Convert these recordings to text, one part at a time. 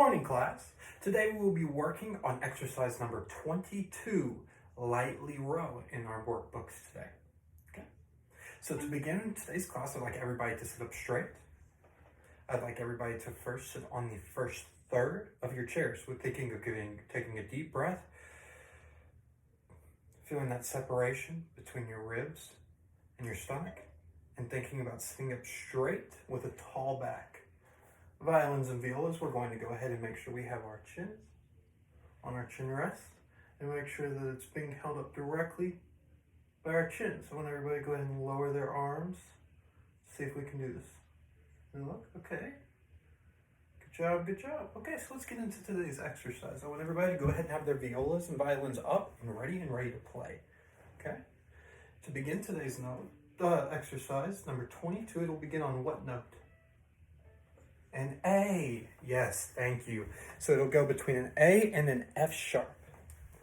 morning, class. Today we will be working on exercise number 22, lightly row, in our workbooks today. Okay. So to begin today's class, I'd like everybody to sit up straight. I'd like everybody to first sit on the first third of your chairs with taking a deep breath, feeling that separation between your ribs and your stomach, and thinking about sitting up straight with a tall back. Violins and violas, we're going to go ahead and make sure we have our chin on our chin rest and make sure that it's being held up directly by our chin. So I want everybody to go ahead and lower their arms. See if we can do this. And look, okay. Good job, good job. Okay, so let's get into today's exercise. I want everybody to go ahead and have their violas and violins up and ready to play. Okay? To begin today's exercise, number 22, it'll begin on what note? An A. Yes, thank you. So it'll go between an A and an F sharp.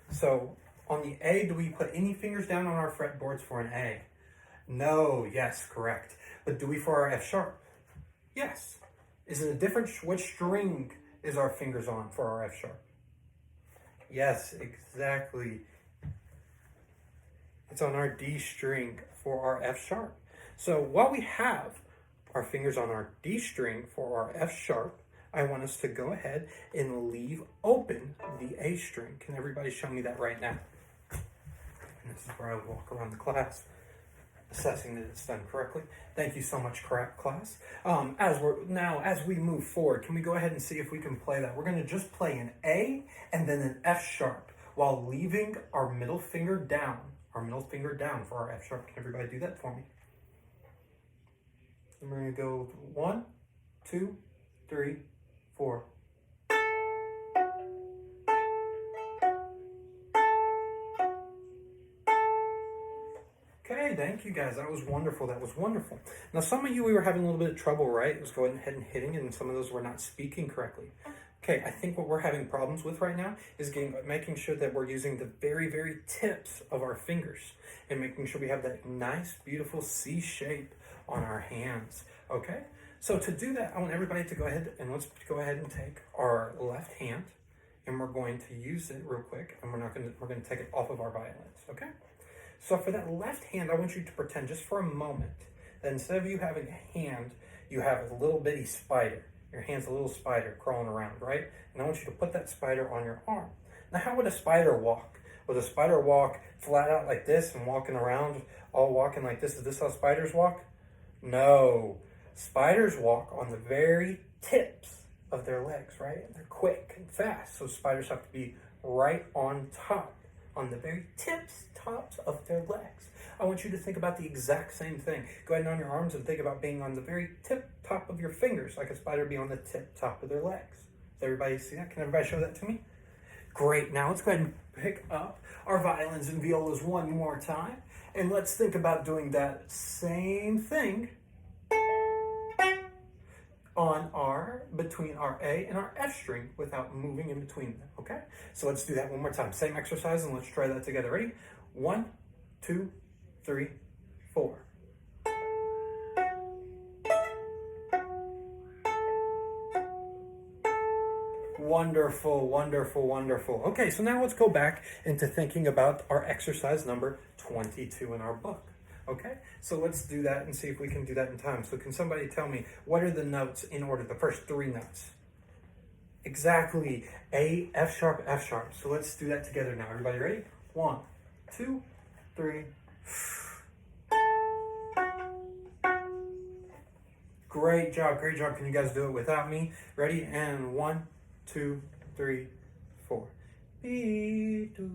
So on the A, do we put any fingers down on our fretboards for an A? No. Yes, correct. But do we for our F sharp? Yes. Is it a different, which string is our fingers on for our F sharp? Yes, exactly. It's on our D string for our F sharp. So while we have our fingers on our D string for our F sharp, I want us to go ahead and leave open the A string. Can everybody show me that right now? And this is where I walk around the class, assessing that it's done correctly. Thank you so much, class. As we move forward, can we go ahead and see if we can play that? We're going to just play an A and then an F sharp while leaving our middle finger down. Our middle finger down for our F sharp. Can everybody do that for me? And we're going to go 1, 2, 3, 4. Okay, thank you guys. That was wonderful. That was wonderful. Now, some of you, we were having a little bit of trouble, right? It was going ahead and hitting, and some of those were not speaking correctly. Okay, I think what we're having problems with right now is making sure that we're using the very, very tips of our fingers and making sure we have that nice, beautiful C shape on our hands. Okay, so to do that, I want everybody to go ahead and let's go ahead and take our left hand and we're going to use it real quick, and we're going to take it off of our violins. Okay, so for that left hand, I want you to pretend just for a moment that instead of you having a hand, you have a little bitty spider. Your hand's a little spider crawling around, right? And I want you to put that spider on your arm. Now, how would a spider walk? Would a spider walk flat out like this and walking around, all walking like this? Is this how spiders walk? No. Spiders walk on the very tips of their legs, right? And they're quick and fast. So spiders have to be right on top, on the very tops of their legs. I want you to think about the exact same thing. Go ahead and on your arms and think about being on the very top of your fingers, like a spider be on the top of their legs. Does everybody see that? Can everybody show that to me? Great. Now let's go ahead and pick up our violins and violas one more time. And let's think about doing that same thing between our A and our F string without moving in between them, okay? So let's do that one more time. Same exercise, and let's try that together. Ready? 1, 2, 3, 4. Wonderful, wonderful, wonderful. Okay, so now let's go back into thinking about our exercise number 22 in our book. Okay, so let's do that and see if we can do that in time. So can somebody tell me, what are the notes in order, the first 3 notes? Exactly, A, F sharp, F sharp. So let's do that together now. Everybody ready? 1, 2, 3. Great job, great job. Can you guys do it without me? Ready? And 1, 2, 3, 4. B, do,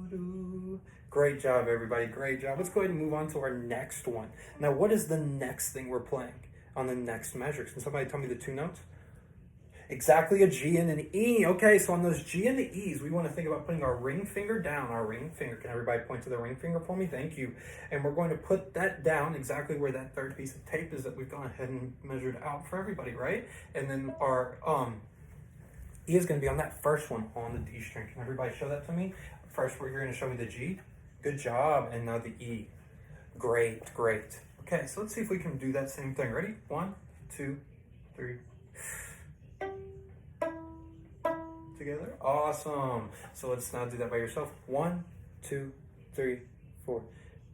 do. Great job, everybody. Great job. Let's go ahead and move on to our next one. Now, what is the next thing we're playing on the next measure? Can somebody tell me the 2 notes? Exactly, a G and an E. Okay, so on those G and the E's, we want to think about putting our ring finger down. Our ring finger. Can everybody point to the ring finger for me? Thank you. And we're going to put that down exactly where that third piece of tape is that we've gone ahead and measured out for everybody, right? And then our E is going to be on that first one on the D string. Can everybody show that to me? First, you're going to show me the G. Good job. And now the E. Great, great. Okay, so let's see if we can do that same thing. Ready? 1, 2, 3. together. Awesome. So let's now do that by yourself. 1, 2, 3, 4.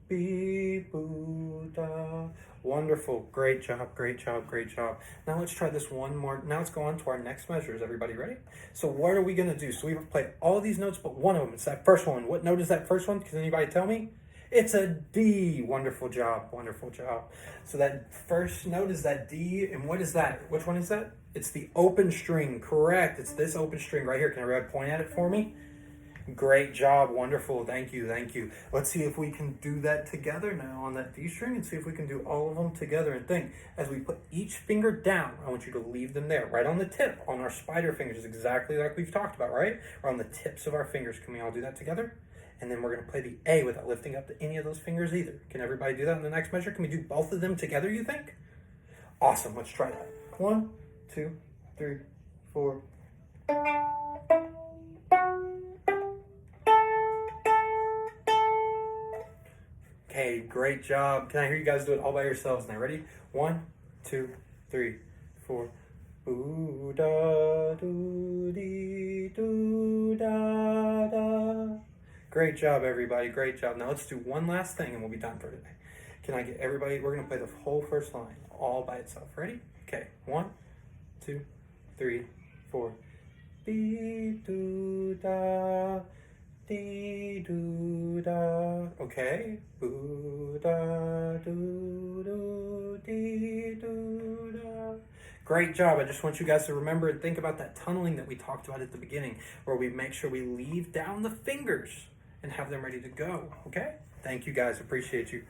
Be Buddha. Wonderful. Great job, great job, great job. Now let's try this one more. Now let's go on to our next measures. Everybody ready? So what are we going to do? So we've played all these notes, but one of them, it's that first one. What note is that first one? Can anybody tell me? It's a D. Wonderful job, wonderful job. So that first note is that D, and what is that? Which one is that? It's the open string, correct. It's this open string right here. Can everybody point at it for me? Great job, wonderful, thank you, thank you. Let's see if we can do that together now on that D string and see if we can do all of them together. And think, as we put each finger down, I want you to leave them there, right on the tip, on our spider fingers, exactly like we've talked about, right? Or on the tips of our fingers. Can we all do that together? And then we're gonna play the A without lifting up to any of those fingers either. Can everybody do that in the next measure? Can we do both of them together, you think? Awesome, let's try that. 1, 2, 3, 4. Okay, great job. Can I hear you guys do it all by yourselves now? Ready? 1, 2, 3, 4. Ooh da doo dee doo da da. Great job, everybody. Great job. Now let's do one last thing and we'll be done for today. Can I get everybody? We're gonna play the whole first line all by itself. Ready? Okay. 1, 2, 3, 4. Be doo da. Dee doo da. Okay. Boo da doo doo dee doo da. Great job. I just want you guys to remember and think about that tunneling that we talked about at the beginning, where we make sure we leave down the fingers and have them ready to go. Okay? Thank you guys. Appreciate you.